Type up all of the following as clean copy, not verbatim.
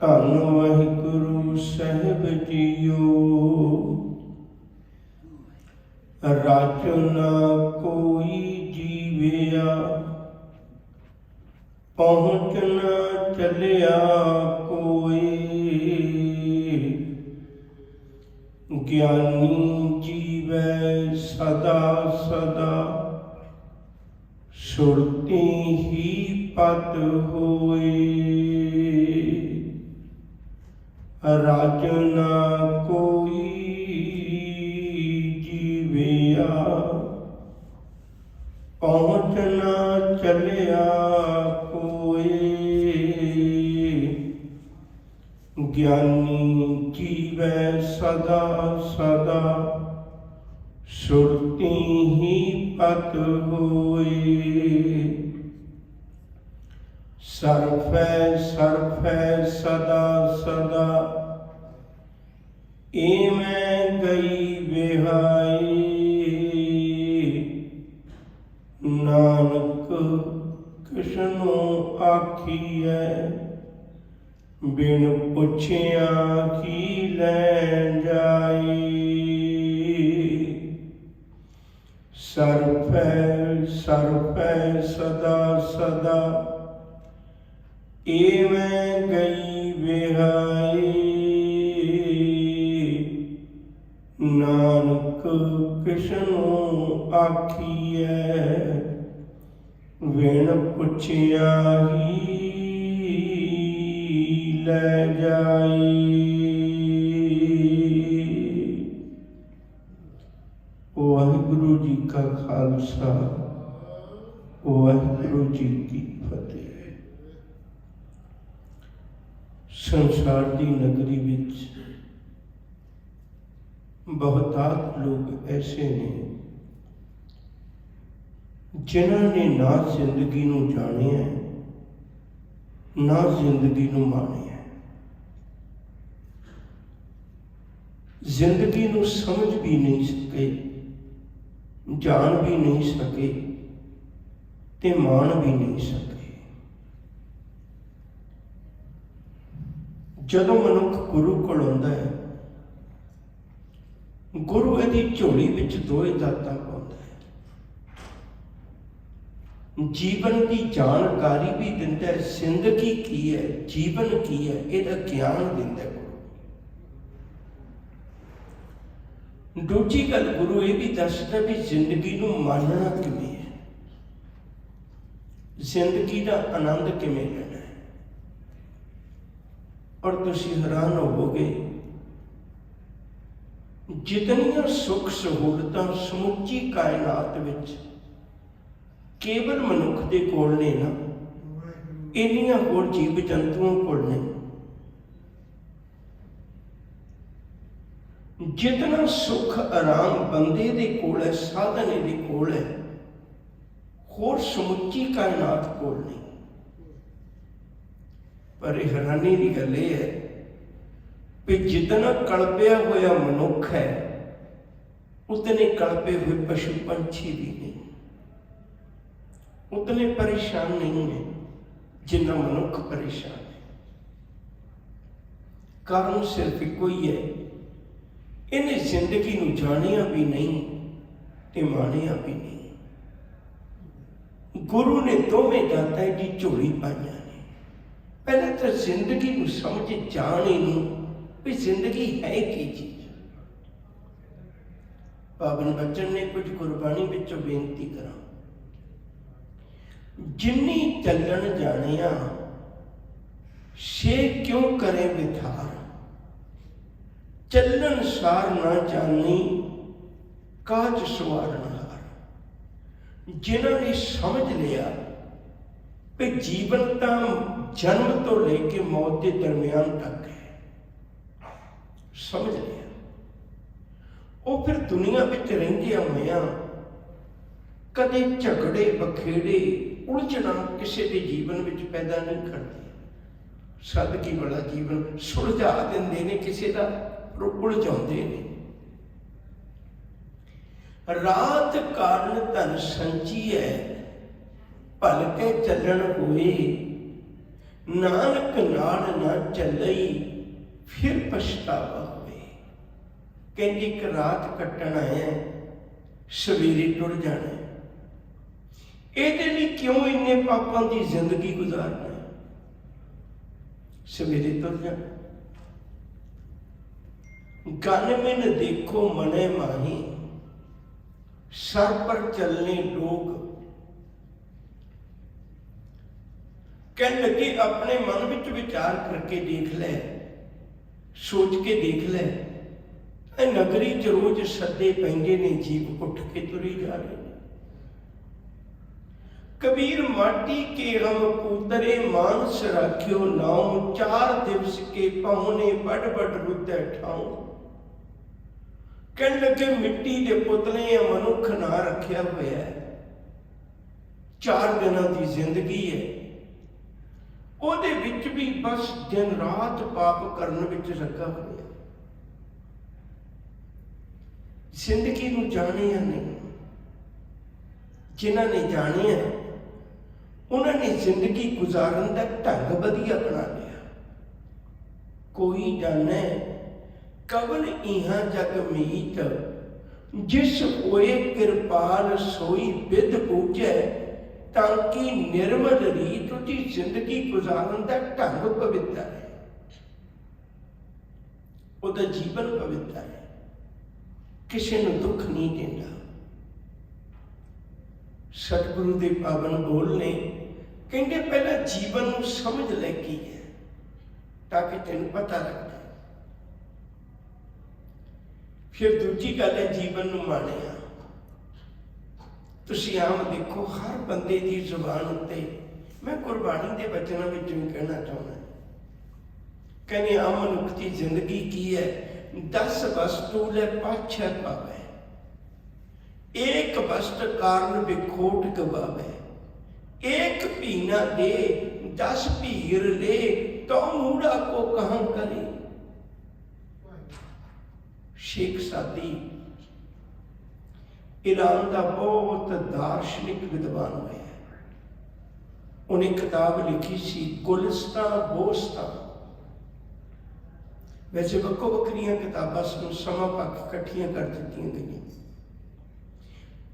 ਧੰਨ ਵਾਹਿਗੁਰੂ ਸਾਹਿਬ ਜੀਓ। ਰਾਜ ਨਾ ਕੋਈ ਜੀਵਿਆ, ਪਹੁੰਚ ਨਾ ਚੱਲਿਆ ਕੋਈ। ਗਿਆਨੀ ਜੀਵੈ ਸਦਾ ਸਦਾ, ਸੁਰਤੀ ਹੀ ਪਤ ਹੋਏ। ਰਾਜ ਨਾ ਕੋਈ ਜੀਵਿਆ, ਪਹੁੰਚ ਨਾ ਚੱਲਿਆ ਕੋਈ। ਗਿਆਨੀ ਜੀਵੈ ਸਦਾ ਸਦਾ, ਸੁਰਤੀ ਹੀ ਪਤ ਹੋਏ। ਸਰਫੈ ਸਰਫੈ ਸਦਾ ਸਦਾ, ਏਵੇਂ ਗਈ ਵਿਹਾਈ। ਨਾਨਕ ਕਿਸਨੂੰ ਆਖੀਐ, ਬਿਨ ਪੁੱਛਿਆ ਕੀ ਲੈਣ ਜਾਈ। ਸਰਫੈ ਸਰਫੈ ਸਦਾ ਸਦਾ, ਏਵੇਂ ਗਈ ਵਿਹਾਈ। ਨਾਨਕ ਕਿਸਨੂੰ ਆਖੀਐ, ਬਿਨ ਪੁੱਛਿਆ ਹੀ ਲੈ ਜਾਈ। ਵਾਹਿਗੁਰੂ ਜੀ ਕਾ ਖਾਲਸਾ, ਵਾਹਿਗੁਰੂ ਜੀ ਕੀ ਫਤਿਹ। ਸੰਸਾਰ ਦੀ ਨਗਰੀ ਵਿੱਚ ਬਹੁਤਾਤ ਲੋਕ ਐਸੇ ਨੇ ਜਿਨ੍ਹਾਂ ਨੇ ਨਾ ਜ਼ਿੰਦਗੀ ਨੂੰ ਜਾਣਿਆ, ਨਾ ਜ਼ਿੰਦਗੀ ਨੂੰ ਮਾਣਿਆ। ਜ਼ਿੰਦਗੀ ਨੂੰ ਸਮਝ ਵੀ ਨਹੀਂ ਸਕੇ, ਜਾਣ ਵੀ ਨਹੀਂ ਸਕੇ ਤੇ ਮਾਣ ਵੀ ਨਹੀਂ ਸਕੇ। ਜਦੋਂ ਮਨੁੱਖ ਗੁਰੂ ਕੋਲ ਆਉਂਦਾ ਹੈ, ਗੁਰੂ ਇਹਦੀ ਝੋਲੀ ਵਿੱਚ ਦੋਏ ਦਾਤਾਂ ਪਾਉਂਦਾ ਹੈ। ਜੀਵਨ ਦੀ ਜਾਣਕਾਰੀ ਵੀ ਦਿੰਦਾ ਹੈ, ਜ਼ਿੰਦਗੀ ਕੀ ਹੈ, ਜੀਵਨ ਕੀ ਹੈ, ਇਹਦਾ ਗਿਆਨ ਦਿੰਦਾ ਗੁਰੂ। ਦੂਜੀ ਗੱਲ, ਗੁਰੂ ਇਹ ਵੀ ਦੱਸਦਾ ਵੀ ਜ਼ਿੰਦਗੀ ਨੂੰ ਮਾਣਨਾ ਕਿਵੇਂ ਹੈ, ਜ਼ਿੰਦਗੀ ਦਾ ਆਨੰਦ ਕਿਵੇਂ ਲੈਣਾ ਹੈ। ਔਰ ਤੁਸੀਂ ਹੈਰਾਨ ਹੋਵੋਗੇ, ਜਿਤਨੀਆਂ ਸੁੱਖ ਸਹੂਲਤਾਂ ਸਮੁੱਚੀ ਕਾਇਨਾਤ ਵਿੱਚ ਕੇਵਲ ਮਨੁੱਖ ਦੇ ਕੋਲ ਨੇ ਨਾ, ਇੰਨੀਆਂ ਹੋਰ ਜੀਵ ਜੰਤੂਆਂ ਕੋਲ ਨੇ। ਜਿਤਨਾ ਸੁੱਖ ਆਰਾਮ ਬੰਦੇ ਦੇ ਕੋਲ ਹੈ, ਸਾਧਨ ਇਹਦੇ ਕੋਲ ਹੈ, ਹੋਰ ਸਮੁੱਚੀ ਕਾਇਨਾਤ ਕੋਲ ਨਹੀਂ। ਪਰ ਇਹ ਹੈਰਾਨੀ ਦੀ ਗੱਲ ਇਹ ਹੈ ਕਿ ਜਿਤਨਾ ਕਲਪਿਆ ਹੋਇਆ ਮਨੁੱਖ ਹੈ, ਉਤਨੇ ਕਲਪੇ ਹੋਏ ਪਸ਼ੂ ਪੰਛੀ ਵੀ ਨਹੀਂ, ਉਤਨੇ ਪਰੇਸ਼ਾਨ ਨਹੀਂ ਹੈ ਜਿੰਨਾ ਮਨੁੱਖ ਪਰੇਸ਼ਾਨ ਹੈ। ਕਾਰਨ ਸਿਰਫ ਇੱਕੋ ਹੀ ਹੈ, ਇਹਨੇ ਜ਼ਿੰਦਗੀ ਨੂੰ ਜਾਣਿਆ ਵੀ ਨਹੀਂ ਤੇ ਮਾਣਿਆ ਵੀ ਨਹੀਂ। ਗੁਰੂ ਨੇ ਦੋਵੇਂ ਦਾਤਾਂ ਦੀ ਝੋਲੀ ਪਾਈਆਂ ਨੇ। ਪਹਿਲਾਂ ਤਾਂ ਜ਼ਿੰਦਗੀ ਨੂੰ ਸਮਝ ਜਾਣ ਇਹਨੂੰ ਵੀ ਜ਼ਿੰਦਗੀ ਹੈ ਕੀ ਚੀਜ਼। ਪਾਵਨ ਬਚਨ ਨੇ ਕੁਝ ਗੁਰਬਾਣੀ ਵਿੱਚੋਂ ਬੇਨਤੀ ਕਰਾਂ। ਜਿੰਨੀ ਚੱਲਣ ਜਾਣਿਆ, ਸੇ ਕਿਉਂ ਕਰੇ ਵਿਥਾਰ। ਚੱਲਣ ਸਾਰ ਨਾ ਜਾਣੀ, ਕਾਜ ਸਵਾਰਨ ਹਾਰ। ਜਿਨ੍ਹਾਂ ਨੇ ਸਮਝ ਲਿਆ ਕਿ ਜੀਵਨ ਤਾਂ ਜਨਮ ਤੋਂ ਲੈ ਕੇ ਮੌਤ ਦੇ ਦਰਮਿਆਨ ਤੱਕ ਹੈ, ਸਮਝ ਲਿਆ, ਉਹ ਫਿਰ ਦੁਨੀਆ ਵਿੱਚ ਰਹਿੰਦਿਆਂ ਹੋਇਆਂ ਕਦੇ ਝਗੜੇ ਬਖੇੜੇ ਉਲਝਣਾ ਕਿਸੇ ਦੇ ਜੀਵਨ ਵਿੱਚ ਪੈਦਾ ਨਹੀਂ ਕਰਦੇ। ਸਦਕੀ ਵਾਲਾ ਜੀਵਨ ਸੁਲਝਾ ਦਿੰਦੇ ਨੇ, ਕਿਸੇ ਦਾ ਉਲਝਾਉਂਦੇ ਨੇ। ਰਾਤ ਕਾਰਨ ਧਨ ਸੰਚੀਐ, ਭਲ ਕੇ ਚੱਲਣ ਹੋਏ। नानक नाल ना चलई फिर पछतावा होवे। कहंदे एक रात कट्टना है, सवेरे टुर जाना है। ਇਹਦੇ ਲਈ क्यों इन्ने पापां की जिंदगी गुजारना है? सवेरे तुर जाना। गन में देखो मने माही, सर पर चलने लोग। कह लगे अपने मन विच विचार करके देख ले, सोच के देख ले, नगरी च रोज सदे पैंदे ने, जीव उठ के तुरी जा रहे हैं। कबीर माटी के हम पूतरे मानस राख्यो नाम, 4 दिवस के पाहुने बड़ बड़ रुद्दै ठाऊं। कह लगे मिट्टी के पुतले मनुख ना रखिया होया है, 4 दिनों की जिंदगी है, ਉਹਦੇ ਵਿੱਚ भी बस दिन रात पाप करने ਵਿੱਚ लगा होया। जिंदगी नूं जाने या नहीं, जिन्हां ने जाने है उन्होंने जिंदगी गुजारन का ढंग वधिया बना लिया। कोई जाने कवन इहा जग मीत, जिस होए कृपाल सोई विद पूजै, ताकि निर्मल रीत की जिंदगी गुजारन का ढंग पवित्र है, उसका जीवन पवित्र है, किसी को दुख नहीं देता। सतगुरु के पावन बोल ने कहते पहला जीवन को समझ ले की है, ताकि तेन पता लग जाए। फिर दूजी गल है जीवन को माणिया। तुसीं आम देखो हर बंदे की जुबान उत्ते, मैं गुरबाणी के वचनों में भी कहना चाहना, कहने आम मनुख की जिंदगी की है, 10 वस्तु ले पाछे पावे, एक वस्त कारण विखोट गवावे, एक पीना दे 10 भीर ले, तो मूढ़ा को कहां करे। शेख सादी ईरान का बहुत दार्शनिक विद्वान है, उन्हें किताब लिखी सी गुलिस्तान बोस्तान। वैसे वक्को वक्रियां किताबां समा पक इकट्ठियां कर दी गई।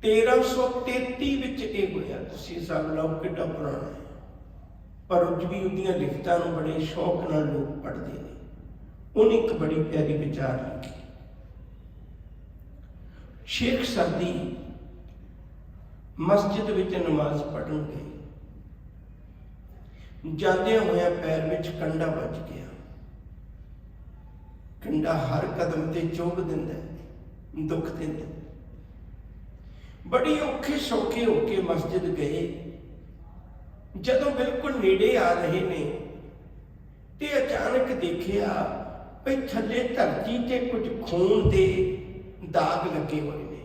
1333 विच ये होया, तुसीं हिसाब लाओ कितना पुराना है, पर उज भी उहदियां लिखतां नूं बड़े शौक नाल लोग पढ़ते हैं। उन्हें एक बड़ी प्यारी विचार लिखी। शेख सादी मस्जिद विच नमाज पढ़न गए, जांदियां होया पैर विच कंडा बज गया। कंडा हर कदम ते चुभ दिंदा, दुख दिंदा। बड़ी औखे सौखे होके मस्जिद गए, जदों बिल्कुल नेड़े आ रहे ने ते अचानक देखिया भई थल्ले धरती ते कुछ खून दे दाग लगे हुए ने।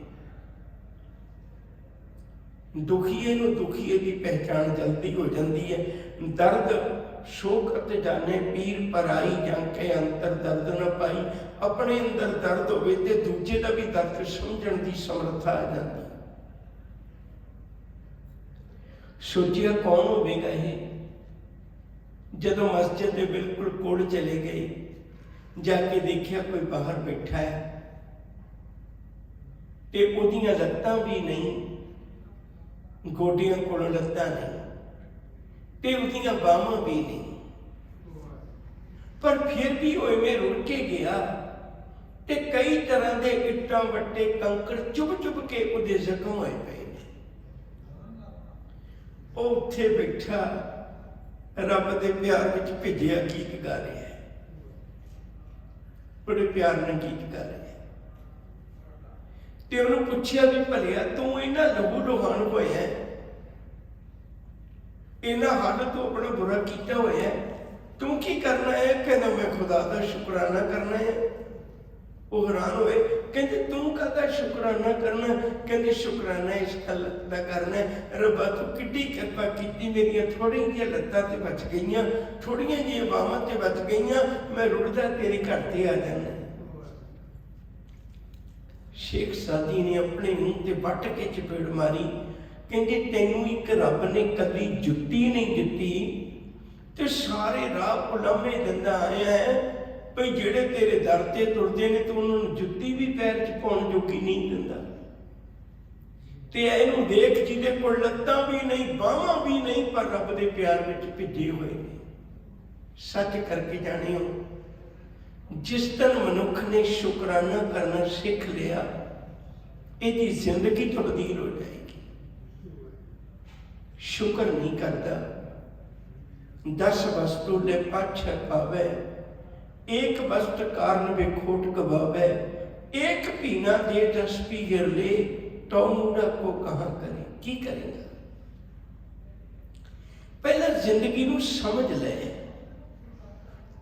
दुखीए नूं दुखीए की पहचान जल्दी हो जाती है। दर्द शोक जाने पीर पर आई जंग के अंतर दर्द न पाई। अपने अंदर दर्द होवे ते दूजे का भी दर्द समझण की समर्था आ जाती। सोचिया कौन होवेगा ये। जदों मस्जिद के बिल्कुल कोल चले गए, जाके देखिया कोई बाहर बैठा है ते उहदियां लत्तां भी नहीं, गोडियां कोलों लत्तां नहीं ते उहदियां बाहां भी नहीं, पर फिर भी वो इवें रुड़ के गया ते कई तरह के इट्टां वट्टे कंकड़ चुभ चुभ के उहदे जख्म होए पे। वो उत्थे बैठा रब के प्यार विच भिजिया गीत गा रहा है, बड़े प्यार नाल गीत गा रहा है। ते उन्होंने पूछया भी भलिया तू इन्ना लहू लुहान होया, इन्ना हद तू अपना बुरा किया होया, तू की करना है? कहना मैं खुदा का शुकराना करना है। वो हैरान होए, कहते तू कहता शुकराना करना? कहते शुकराना इस गल का करना है, रब्बा तू किड्डी कृपा की, मेरिया थोड़ी जी लत्तां ते बच गई, थोड़िया जी बाहां ते बच गई, मैं रुड़दा तेरे घर ते आ जाना। शेख सादी ने अपने मुंह ते वट के चपेड़ मारी, कहते तेनू एक रब ने कदी जुत्ती नहीं दिती, ਤੇ ਸਾਰੇ ਰਾਹ ਉਲਾਮੇ ਦਿੰਦਾ ਆਇਆ ਹੈ ਭਈ ਜਿਹੜੇ ਤੇਰੇ ਦਰ ਤੇ ਤੁਰਦੇ ਨੇ ਤੂੰ ਉਹਨਾਂ ਨੂੰ ਜੁੱਤੀ ਵੀ ਪੈਰ 'ਚ ਪਾਉਣ ਜੋਗੀ ਨਹੀਂ ਦਿੰਦਾ। ਤੇ ਇਹਨੂੰ ਦੇਖ ਜਿਹਦੇ ਕੋਲ ਲੱਤਾਂ ਵੀ ਨਹੀਂ, ਬਾਹਾਂ ਵੀ ਨਹੀਂ, ਪਰ ਰੱਬ ਦੇ ਪਿਆਰ ਵਿੱਚ ਭਿੱਜੇ ਹੋਏ ਨੇ। ਸੱਚ ਕਰਕੇ ਜਾਣਿਓ, ਜਿਸ ਦਿਨ ਮਨੁੱਖ ਨੇ ਸ਼ੁਕਰਾਨਾ ਕਰਨਾ ਸਿੱਖ ਲਿਆ, ਇਹਦੀ ਜ਼ਿੰਦਗੀ ਤਬਦੀਲ ਹੋ ਜਾਏਗੀ। ਸ਼ੁਕਰ ਨਹੀਂ ਕਰਦਾ, 10 ਵਸਤੂ ਲੈ ਪਾਛੈ ਪਾਵੇ, एक वस्त कारण वे खोट गवावे, एक पीना दे 10 पीगर ले, तो मूढ़ा को कहाँ करे। की करेगा? पहला जिंदगी नूं समझ ले।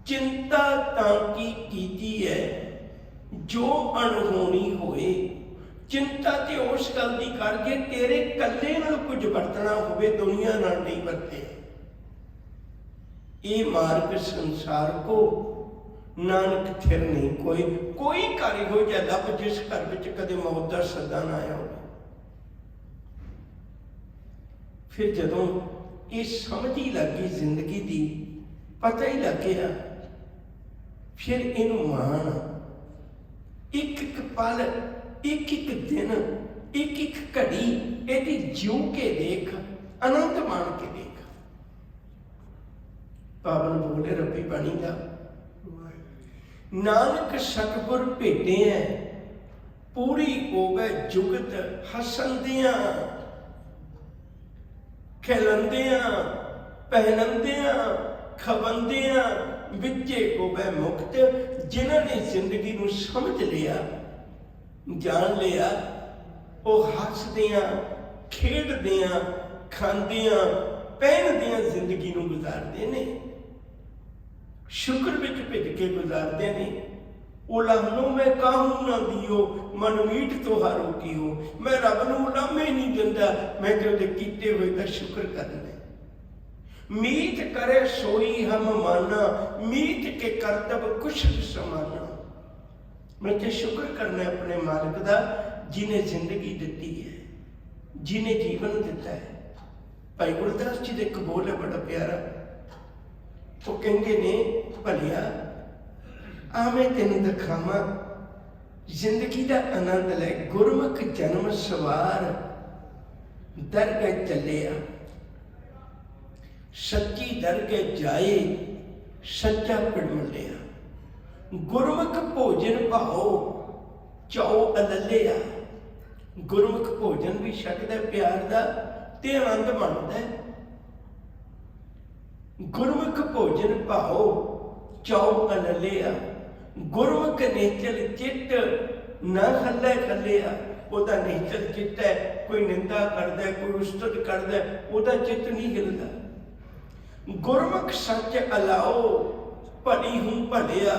चिंता तां की है जो अणहोनी होए। चिंता ते उस गल दी कर जे तेरे कल्ले नाल कुछ वरतना होवे, दुनिया नाल नहीं वरते। ये मार्ग संसार को नानक थिर नहीं कोई, कोई घर हो जा लभ जिस घर विच कदे मौत दा सदा ना आया हो। फिर जदों ये समझ ही लग गई जिंदगी दी, पता ही लग गया, फिर इनू मान एक एक पल, एक एक दिन, एक एक घड़ी इहदी जीव के देख, आनंद मान के देख। पावन बोले रब्बी बाणी दा, नानक सतगुर भेटे है, पूरी होवे जुगत हसंदियां, खिलंदियां, पहनंदियां, खवंदियां, विचे होवे मुक्त। जिन्होंने जिंदगी नूं समझ लिया, जान लिया, वो हसदियां, खेडदियां, खांदियां, पहनदियां जिंदगी नूं गुजारदे ने। शुक्र विच भिज के गुजारते ने। उलाहनों में काहू ना दियो, मन मीठ तुहारो कियो। मैं रब नूं उलामे नहीं दिंदा, मैं जो कीते हुए का शुक्र करना। मीत करे सोई हम माना, मीत के करतब कुछ समाना। मैं तो शुक्र करना अपने मालिक दा, जिन्हें जिंदगी दी है, जिन्हें जीवन दिता है। भाई गुरदास जी दे एक बोल है बड़ा प्यारा, वो कहते ने भलिया आवे तेन दिखावा जिंदगी का आनंद ले। गुरमुख जन्म सवार दरगह चलिया, सच्ची दरगह जाए, सच्चा पिड़ मिलिया। गुरमुख भोजन भाओ चाओ अललिया। गुरमुख भोजन भी छकदा प्यार दा ते आनंद माणदा है। गुरमुख भोजन भाओ चाओ अललिया। गुरमुख नेचल चित ना खल्ले खलिया। ओदा नेचल चित है, कोई निंदा करदा है, कोई उस्तत करदा है, ओदा चित नहीं हिलदा। गुरमुख सच अलाओ भली हूं भलिया।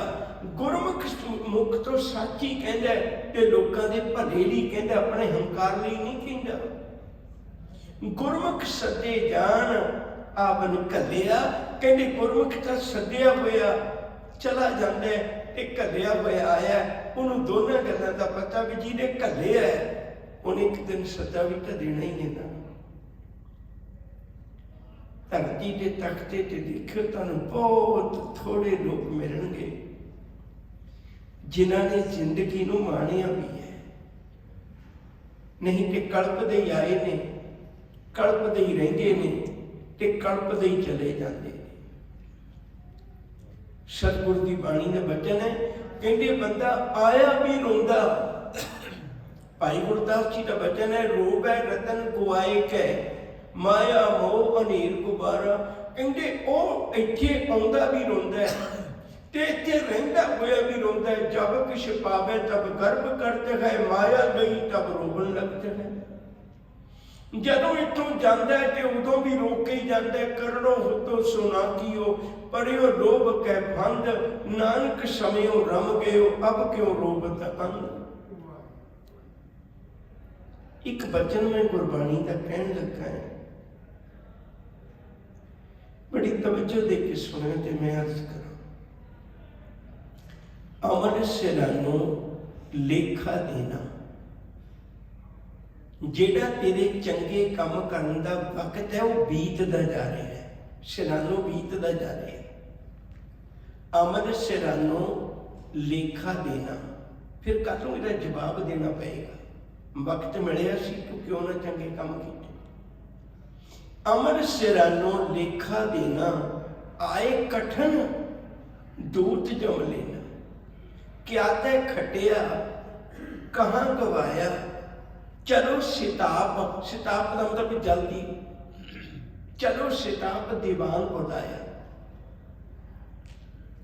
गुरमुख मुख तो सच ही कहंदा ते लोकां दे भले लई कहंदा, अपने हंकार लई नहीं कहंदा। गुरमुख सदे जान आपन घलिया। कहते गुरमुख तो सद्या होया चला जाता है, ते घलिया होया आया। उन्होंने दोनों गल्लां दा पता भी जिहने घलिया है उन्हें एक दिन सदा भी तो देना ही है। धरती के तख्ते ते देखो तुहानूं बहुत थोड़े लोग मिलणगे जिन्हां ने जिंदगी नूं माणिया भी है। नहीं तो कल्पदे ही आए ने, कल्पदे ही रहिंदे ने ते कल्पदे ही चले जाते। सतगुर की बाणी का वचन है, कहते बंदा आया भी रोंदा। भाई गुरदास जी का वचन है, रोवे रतन गुआए कै, माया मोह अनेर गुबारा। कहते वह इत्थे आउंदा भी रोंदा है ते इत्थे रहिंदा होया भी रोंदा है। जब किश पावे तब गर्भ करते है, माया गई तब रोवन लगते है। जदों इतों जाता है तो उदों भी रोक ही जाता है। करोड़ों हुतो सुना कियो, पढ़ियो लोभ कै फंद, नानक समयो रम गयो, अब क्यों रोबत अंध। एक बचन में गुरबाणी का कहन लगा है, बड़ी तवज्जो दे के सुने ते मैं अर्ज करा। अमर सिरानो लेखा देना, जेड़ा तेरे चंगे काम करन दा वक्त है वो बीतदा जा रहा है। सिरानों बीतदा जा रहा। अमर सिरानों लेखा देना, फिर कल नूं इहदा जवाब देना पएगा। वक्त मिलिया सी तू क्यों ना चंगे काम कीते। अमर सिरानों लेखा देना, आए कठन दूत जम लेना। क्या तय खटिया कहाँ गवाया, चलो सिताब, सिताब का मतलब जल्दी, चलो सिताब दीवान बुलाया।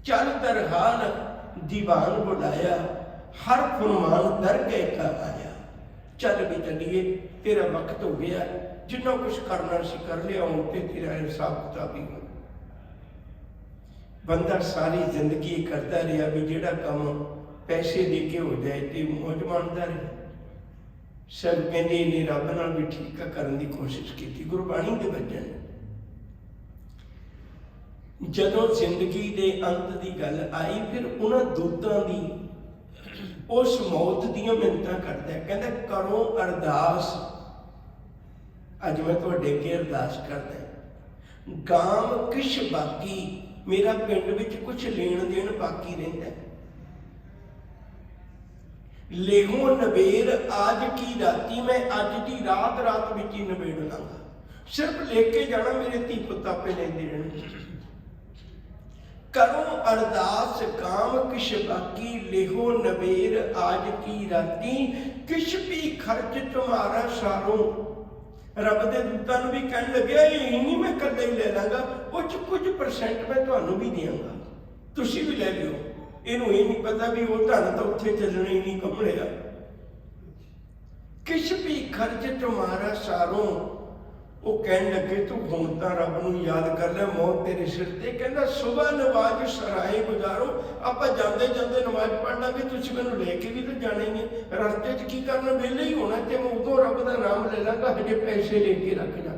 चल दरहाल दीवान बुलाया, हर फरमान दरगह का आया। चल भी चलिए, तेरा वक्त हो गया, जिन्ना कुछ करना सी कर लिया, हूं ते तेरा हिसाब किताब ही हो। बंदा सारी जिंदगी करता रहा भी जेड़ा काम पैसे दे के हो जाए तो मौज मानता रहा। सब कहते इन्हें रब नाल भी ठीक करने की कोशिश की। गुरबाणी के वचन जदों जिंदगी के अंत की गल आई, फिर उन्होंने दूतां की उस मौत दियां मिन्नतां करदा है। कहंदा करो अरदास, अज मैं तुहाडे अगे अरदास करदा, गाम किश बाकी, मेरा पिंड विच कुछ लेन देन बाकी रहिंदा है। लेहो नबेर आज की राती, मैं अज की रात रात विच ही नबेड़ लांगा। सिर्फ लेके जाना, मेरे धी पुत्त आपे लैंदे रहण। करो अरदास काम किश बाकी, लेहो नबेर आज की राती, किश भी खर्च तुम्हारा सारों। रब दे दूतां नूं भी कहण लग्या ये नहीं मैं कदे ही ले लांगा, कुछ कुछ परसेंट मैं तुहानूं भी देंगा, तुसीं भी ले लिओ। इहनूं ये नहीं पता भी वो धन तो उत्थे चलना ही नहीं कमलिया। किश भी खर्च तुम्हारा सारों, वो कहन लगे तू हुण तां रब नूं याद कर ले, मौत तेरे सिर ते। कहंदा सुबह नमाज सराए गुजारो, आपां जांदे जांदे नमाज पढ़ लांगे, तुसीं मैनूं लेके भी तो जाना ही है। रस्ते च की करना, वेले ही होना, ते मैं उदों रब दा नाम ले लांगा, हजे पैसे लेके रख जा।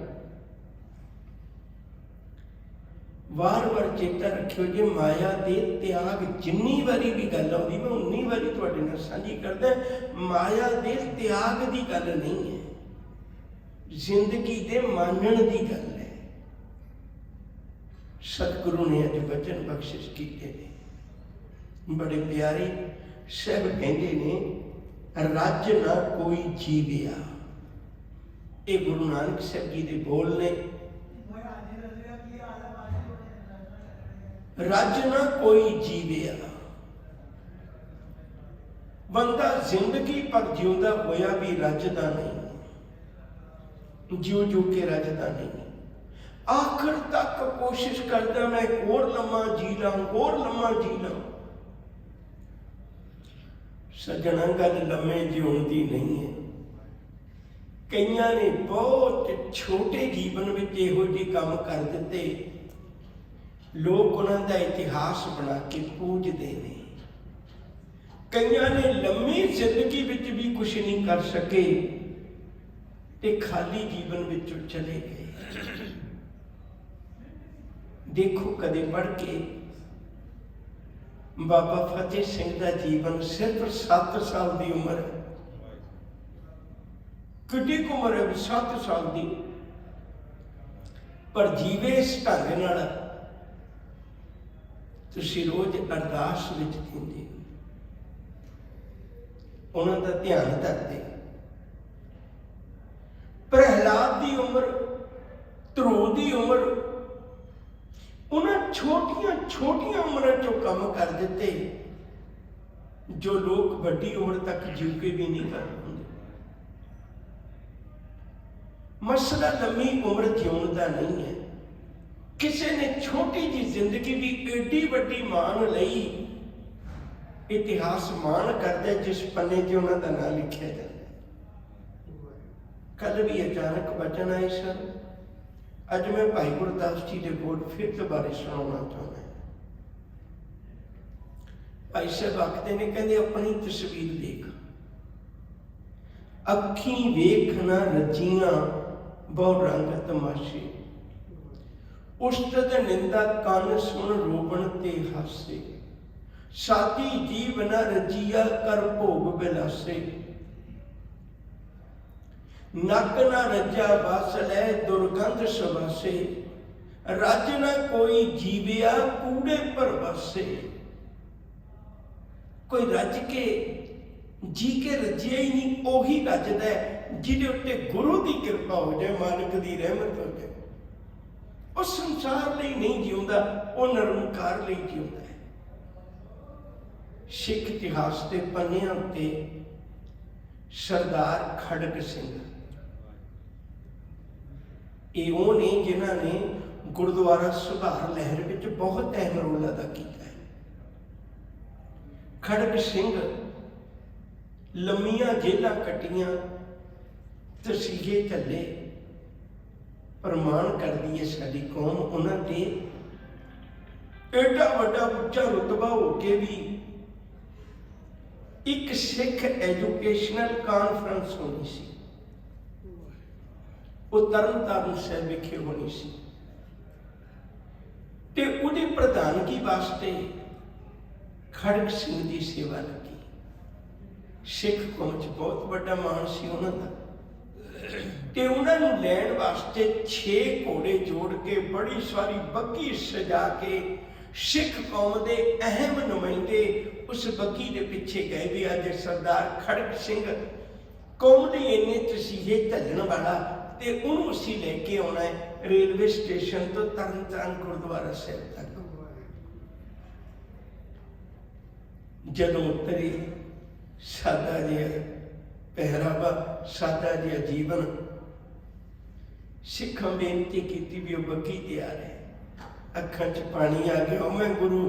वार वार चेता रखियो जी, माया दे त्याग जिन्नी वारी भी गल आउंदी, मैं उन्नी वारी तुहाडे नाल साझी करदा। माया दे त्याग दी गल नहीं है, जिंदगी दे मानण दी गल है। सतगुरु ने अज वचन बख्शिश कीते ने बड़े प्यारे। सब कहंदे ने रज ना कोई जीविया, ये गुरु नानक साहब जी दे बोल ने। रज ना कोई जीविया, बंदा जिंदगी पर जिउंदा होया भी रजदा नहीं, जिउ जिउ के रजदा नहीं। आखिर तक कोशिश करता मैं होर लम्मा जी ला, होर लम्मा जी ला। सज्जणा गल लम्मे जिउण दी नहीं है। कईयां ने बहुत छोटे जीवन में इहो जिहे काम कर दिते, लोग उन्हां दा इतिहास बना के पूजते हैं। कईयां ने लंबी जिंदगी विच भी कुछ नहीं कर सके ते खाली जीवन विच चले गए। देखो कदे पढ़ के बाबा फतेह सिंह का जीवन सिर्फ 7 साल की उम्र है। किड्डी उम्र है 7 साल की, पर जीवे इस ढंग नाल तुसीं रोज अरदास विच दिंदे, उन्हां दा ध्यान करते। प्रहलाद की उम्र, ध्रुव की उम्र, उन्हें छोटिया छोटिया उम्र चो काम कर दिते जो लोग बड़ी उम्र तक जीव के भी नहीं कर पाते। मसला लंबी उम्र जीवन का नहीं है। किसी ने छोटी जी जिंदगी भी एडी वड्डी मान लई, इतिहास मान करता जिस पन्ने से उन्हों का नाम लिखा जाता। कल भी अचानक वचन आए सर, अज मैं भाई गुरदास जी के बोल फिर दोबारा सुनाना चाहता। भाई साहब आखते ने, कहते अपनी तस्वीर देख, अखी वेखना रजियां बहु रंग तमाशे, उस्तद निंदा कान सुन रोबण ते हासे, साथी जीव न रजिया कर भोग बिलासे, नक न रजा बस लै दुर्गंध सवासे, रज न कोई जीविया कूड़े पर बसे। कोई रज के जी के रजिया ही नहीं, ओही रजदा है जिहदे उत्ते गुरु की कृपा हो जाए, मालिक की रहमत हो जाए। वो संसार ਲਈ नहीं जिउंदा, वो निरंकार ਲਈ जिउंदा है। सिख इतिहास के पन्नियां उत्ते सरदार खड़ग सिंह ये वो ने जिन्हां ने गुरुद्वारा सुधार लहर विच बहुत अहम रोल अदा किया है। खड़ग सिंह लम्मियां जेलां कट्टियां, तसीहे झल्ले, प्रमाण करदी है साडी कौम उन्हां ते एडा वड्डा उच्चा रुतबा हो के भी एक सिख एजुकेशनल कॉन्फ्रेंस होनी सी, वो तरन तारण साहिब विखे होनी सी ते उहदी प्रधानगी वास्ते खड़ग सिंह की सेवा लगी। सिख कौम च बहुत बड़ा मान सी उन्हां दा ते उन्हां नूं लैण वास्ते 6 घोड़े जोड़ के बड़ी सारी बग्घी सजा के सिख कौम के अहम नुमाइंदे उस बग्घी के पिछे गए भी अज सरदार खड़ग सिंह कौम के इन्ने तसीहे झल्लण वाला ते उन्होंने असीं लैके आउणा है रेलवे स्टेशन तो तरन तारण गुरुद्वारा साहिब तक। जदों उतरे सादा जिहा पहरावा, सादा जिहा जीवन, सिखां बेनती की भी वह बग्घी तैयार है। अखां च पानी आ गया, मैं गुरु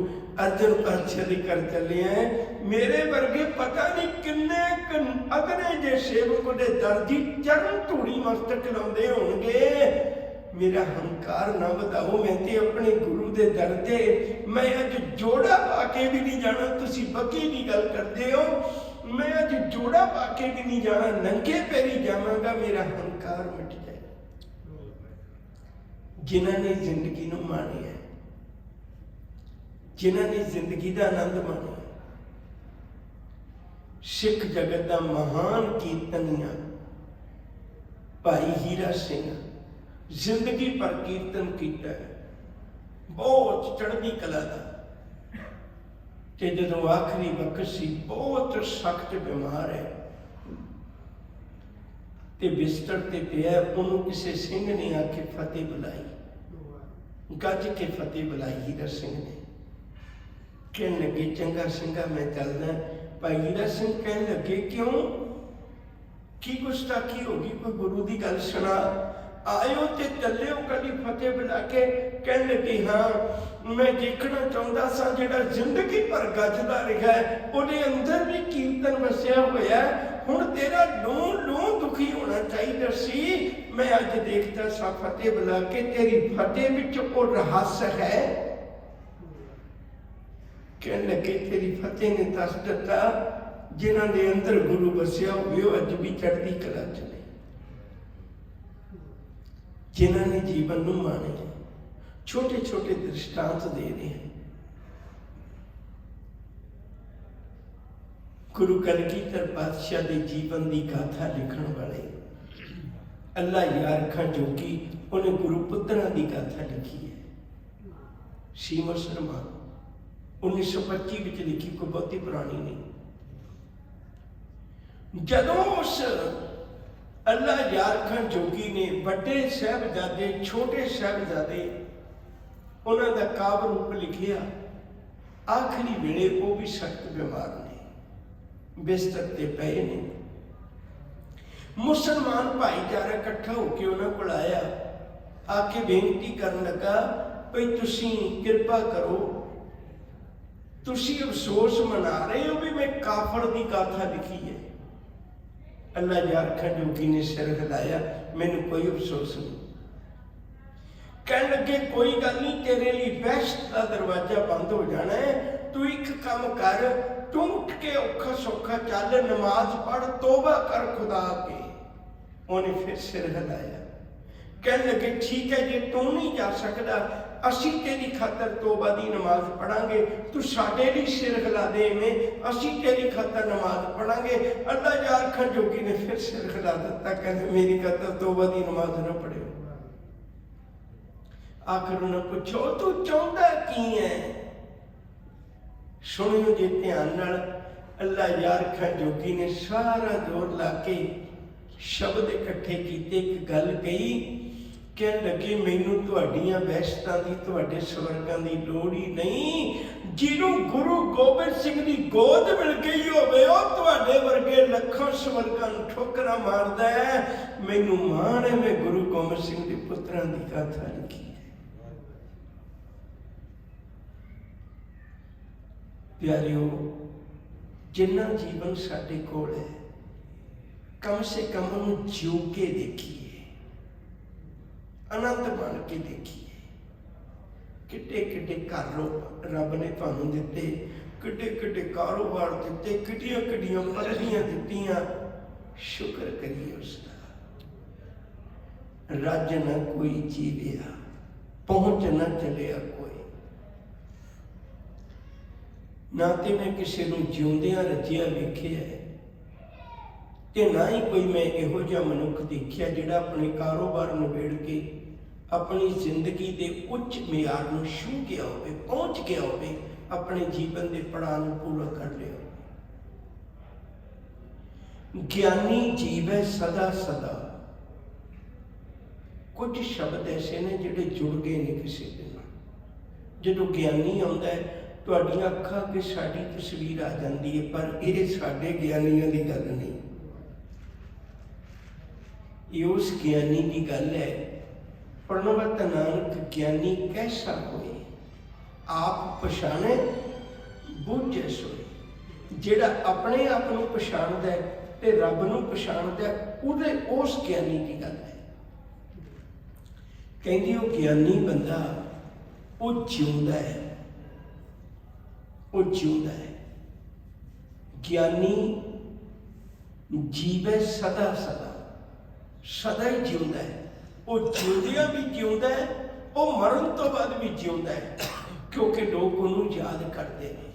अर्जन पातशाह दे कर चले हैं, मेरे वर्गे पता नहीं किन्ने अगने जे सेवक दे दर्जी चरण धूड़ी मस्तक लाउंदे होणगे। मेरा हंकार ना वधाओ, मैं ते अपने गुरु दे दर ते मैं अज जोड़ा पा के भी नहीं जाना। तुसीं बग्घी दी गल करदे हो, मैं अज जोड़ा पा के भी नहीं जाना, नंगे पैरी जावांगा, मेरा हंकार मिट जाए। जिन्हां ने जिंदगी नूं माणिया, जिन्हां ने जिंदगी का आनंद माणिया, सिख जगत का महान कीर्तनिया भाई हीरा सिंह जिंदगी पर कीर्तन किया है, बहुत चढ़दी कला का। ते जदों आखिरी वक्त सी, बहुत सख्त बीमार है ते बिस्तर ते पिया, उन्होंने किसी सिंह ने आके फतेह बुलाई, गज के फतेह बुलाई हीरा सिंह ने। कहने लगे चंगा सिंघा मैं चलदा। भाई हीरा सिंह कहने लगे क्यों, की गुस्ताखी होगी, कोई गुरु की गल सुना। आयो ते चले कभी फतेह बुला के। कहने लगे हाँ मैं देखना चाहता सा जिहड़ा जिंदगी पर गजदा रहा है उहदे अंदर भी कीर्तन वसिया होया, हुण तेरा लूं लूं दुखी होना चाहिए सी। मैं अज देखता सा फतेह बुला के तेरी फतेह विच वो रहस्य है। कहने लगे तेरी फतेह ने दस दिता, जिन्हां दे अंदर गुरु वसिया होवे वो अज भी चढ़दी कला च ने, जिन्हां ने जीवन नूं माणिया। छोटे छोटे दृष्टांत दे रहे हैं। गुरु कलगीधर पातशाह के जीवन की गाथा लिखण वाले अल्लाह यार खां जोगी, उन्हें गुरु पुत्रा की गाथा लिखी है। सीमा शर्मा 1925 में लिखी, कोई बहुती पुरानी नहीं। जदों उस अल्लाह यार खां जोगी ने बड़े साहबजादे छोटे साहबजादे उन्हों का काव्य रूप लिखिया, आखिरी वेले वो भी सख्त बीमार ने, बिस्तर ते पे ने। मुसलमान भाईचारा इकट्ठा होकर उन्होंने को आया, आके बेनती करन लगा भाई तुसी कृपा करो, तुसी अफसोस मना रहे हो भी मैं काफर की गाथा लिखी है। अल्लाह यार खां जोगी ने सिर हिलाया, मैनू कोई अफसोस नहीं। कहने लगे कोई गल नहीं, तेरे लिए बेस्ट का दरवाजा बंद हो जाना है, तू एक काम कर, तू उठ के औखा सौखा चल, नमाज पढ़, तौबा कर खुदा के। उन्हें फिर सिर हिलाया। कहने लगे ठीक है जे तू नहीं जा सकता, असी तेरी खातर तौबा दी नमाज पढ़ांगे, तू साडे लिए सिर हिला दे में, असी तेरी खातर नमाज पढ़ांगे। अल्लाह यार खां जोगी ने फिर सिर हिला दिता, कहते मेरी खातर तौबा दी नमाज ना पढ़ियो। आखिर उन्हें पुछो तू चाहता की है। सुनियो जे ध्यान नाल, अल्लाह यार खां जोगी ने सारा जोर ला के शब्द इकट्ठे कीते, एक गल कही, कहन लगे मैनू तुहाडियां बहशतां दी, तुहाडे स्वर्गां दी लोड़ ही नहीं। जिन्हों गुरु गोबिंद सिंह की गोद मिल गई होवे, ओ तुहाडे वर्गे लखों स्वर्गां नूं ठोकरां मारदा है। मैनू माण है, मैं गुरु गोबिंद सिंह के पुत्रां दी गाथा लिखी है। प्यारिओ, जिन्ना जीवन साडे कोल है, कम से कम उन्हें जिउ के देखिए, आनंद बन के देखिए। किड्डे किड्डे घर रब ने तुहानूं दिते, किड्डे किड्डे कारोबार दिते, किड्डियां किड्डियां पदवियां दित्तियां, शुक्र करिए उसका। रज न कोई जीविया, पहुंच न चलिया कोई। ना तो मैं किसी नूं जिउंदियां रजिया वेखिया है, ते ना ही कोई मैं इहो जिहा मनुख देखिया जिहड़ा अपने कारोबार निबेड़ के अपनी जिंदगी के उच्च मियार नूं छूह गया होवे, पहुंच गया होवे, अपने जीवन के पड़ाव नूं पूरा कर लिया होवे। ज्ञानी जीव है सदा सदा। कुछ शब्द ऐसे ने जिहड़े जुड़ गए ने किसी दे नाल। जदों ज्ञानी आउंदा है, तुहाडीआं अखां अगे साडी तस्वीर आ जाती है, पर ये साडे ज्ञानियों की गल नहीं। ये उस ज्ञानी की गल है। प्रणवत नानक ज्ञानी कैसा होए, आप पछाणे बूझे सोए। जिहड़ा अपने आप को पछाणदा है ते रब नूं पछाणदा है, उहदे उस ज्ञानी की गल है। कहंदी वो ज्ञानी बंदा वो जिउंदा है, वो जिउंदा है। ज्ञानी जीवे सदा सदा, सदा ही जिउंदा है। वो जिउंदियां भी जिउंदा है, वो मरण तो बाद भी जिउंदा है, क्योंकि लोग उन्होंने याद करते हैं।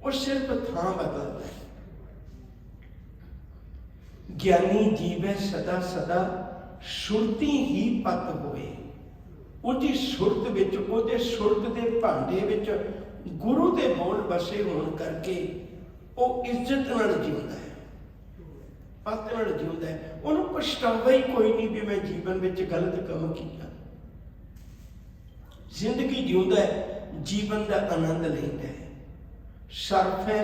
वो सिर्फ थां बदलता है। ज्ञानी जीवे सदा सदा, सुरती ही पत होए। उहदी सुरत विच, उहदे सुरत के भांडे विच गुरु के बोल बसे होने करके वो इज्जत नाल जिउंदा है, पत नाल जिउंदा है। उन्होंने पछतावा ही कोई नहीं भी मैं जीवन में गलत काम किया। जिंदगी जिउंदा है, जीवन का आनंद लैंदा है। सर्फ है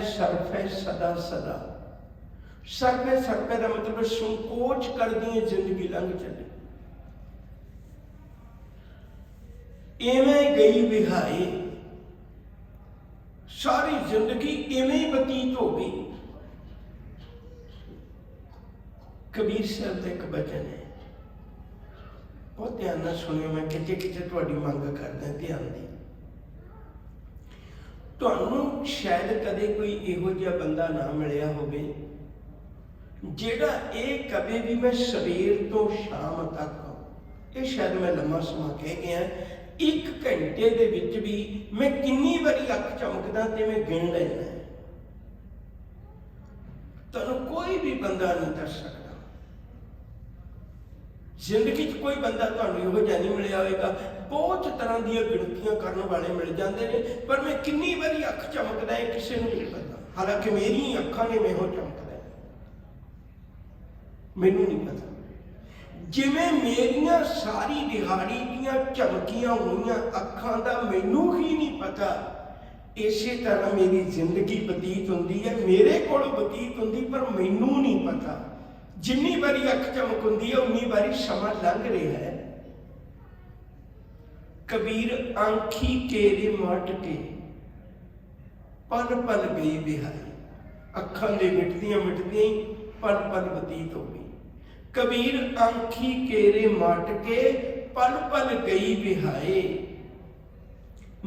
सदा सदा। सर्फ है का मतलब संकोच कर दी जिंदगी लंघ चले। इवें गई विहाए, सारी जिंदगी इवें ही बतीत हो गई। कबीर साहब का एक वचन है, बहुत ध्यान नाल सुनियो। मैं किते किते तुहाडी मंग करदा ध्यान दी। तुहानूं शायद कदे कोई इहो जिहा बंदा ना मिलिया होवे जिहड़ा ये कभी भी मैं सवेर तो शाम तक, ये शायद मैं लम्मा समा कह गया, 1 घंटे दे विच भी मैं कितनी बारी अख चमकदा ते मैं गिण लैना। तुहानूं कोई भी बंदा नहीं दस सकता। जिंदगी कोई बंदा तुहानूं इहो जिहा नहीं मिलिया होएगा। बहुत तरह दी गिणतियां करने वाले मिल जाते हैं, पर मैं कितनी बारी अख चमकदा है किसी नूं नहीं पता। हालांकि मेरी अखां ने मैनूं चमकदा है, मैनूं नहीं पता। जिवें मेरियां सारी दिहाड़ी दीयां चमकियां हुईयां अखां दा मैनूं ही नहीं पता, इसे तरह मेरी जिंदगी बतीत हुंदी है, मेरे कोल बतीत हुंदी, पर मैनूं नहीं पता। जिन्नी बारी अख चमक हुंदी है उन्नी बारी समा लंघ रहा है। कबीर आंखी केरे मट के पल पल गई बिहारी। अखां दे मिटदियां मिटदियां ही पल पल बतीत हो गई। कबीर आंखी केरे मट के पल पल गई बिहाए।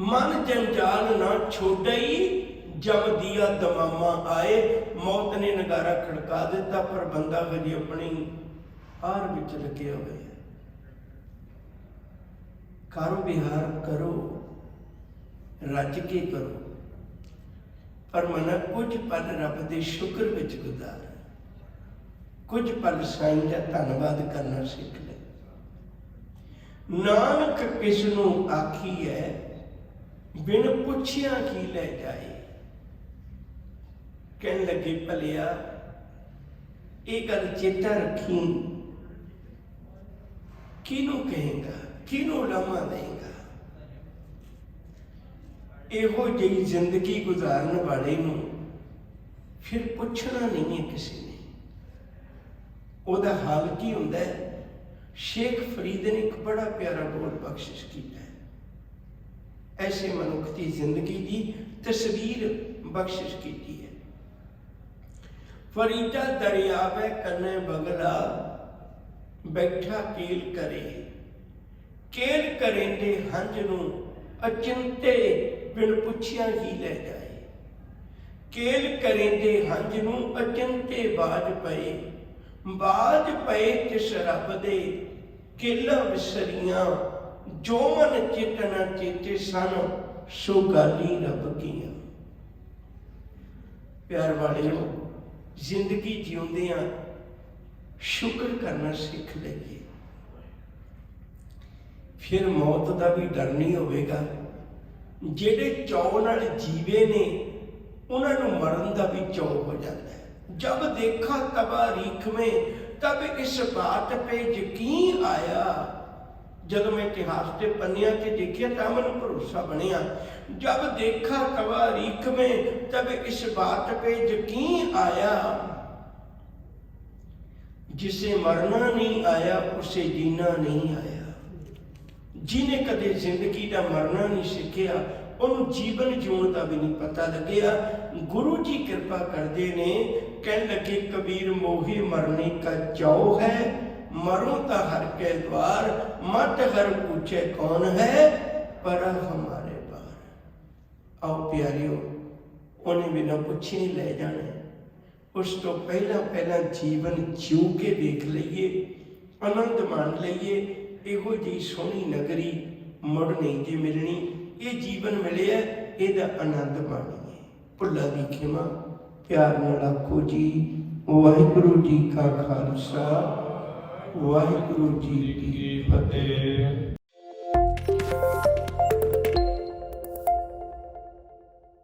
मन जंजाल ना छोड़ई जब दिया दमामा आए। मौत ने नगारा खड़का दिता, पर बंदा हजे अपनी आर विच लगे हुए। करो विहार करो, रज के करो, पर मन कुछ पल रब दे शुक्र विच गुजार, कुछ पल साईं दा धन्नवाद करना सीख ले। नानक किसनू आखी है बिन पुछिया की लै जाए। कहन लगे भलिया ये गल चेता रखी, किनू कहेगा, किनू लामा देगा। इहो जी जिंदगी गुजारन वाले नू फिर पुछना नहीं है किसी ने। ओदा हाल की हुंदा है? शेख फरीद ने एक बड़ा प्यारा बोल बख्शिश किया है, ऐसे मनुख की जिंदगी की तस्वीर बख्शिश की है। फरीदा दरियावे कन्ने बगला बैठा केल करे, केल करेंदे हंज नू अचिंते बिन पुछिया ही लै जाए। केल करेंदे हंज नू अचिंते बाज पए, बाज पए तिस रब दे केला विसरियां। जो मन चेतना चेते सन सो गाली रब कीयां। प्यार वाले लोग, जिंदगी जिउंदियां शुक्र करना सीख लईए, फिर मौत का भी डर नहीं होगा। जेड़े चौ नाल जीवे ने उन्होंने मरण का भी चौ हो जाता है। जब देखा तबारीख में तब इस बात पे यकीन आया। जब मैं इतिहास के पन्निया से देखिया तो मैं भरोसा बनया। जब देखा तबारीख में तब इस बात पे यकीन आया, जिसे मरना नहीं आया उसे जीना नहीं आया। जिन्हें कदे जिंदगी का मरना नहीं सीखिया उन्होंने जीवन जीवन का भी नहीं पता लग्या। गुरु जी कृपा करते ने, कह लगे कबीर मोहे मरने का चाव है, मरो तो हर के द्वार, मत हर पूछे कौन है, पर हमारे पार। आओ प्यारियो, उन्हें बिना पूछे ही ले जाने। उस तो पहला पहला जीवन जीव के देख लीए, आनंद मान लीए। इहो जी सोहनी नगरी मुड़ नहीं जी मिलनी। ये जीवन मिले, ਇਹਦਾ आनंद माणीए। भुल्लां दी खिमा प्यार नाल आखो जी। वाहिगुरू जी का खालसा, वाहिगुरू जी की फतेह।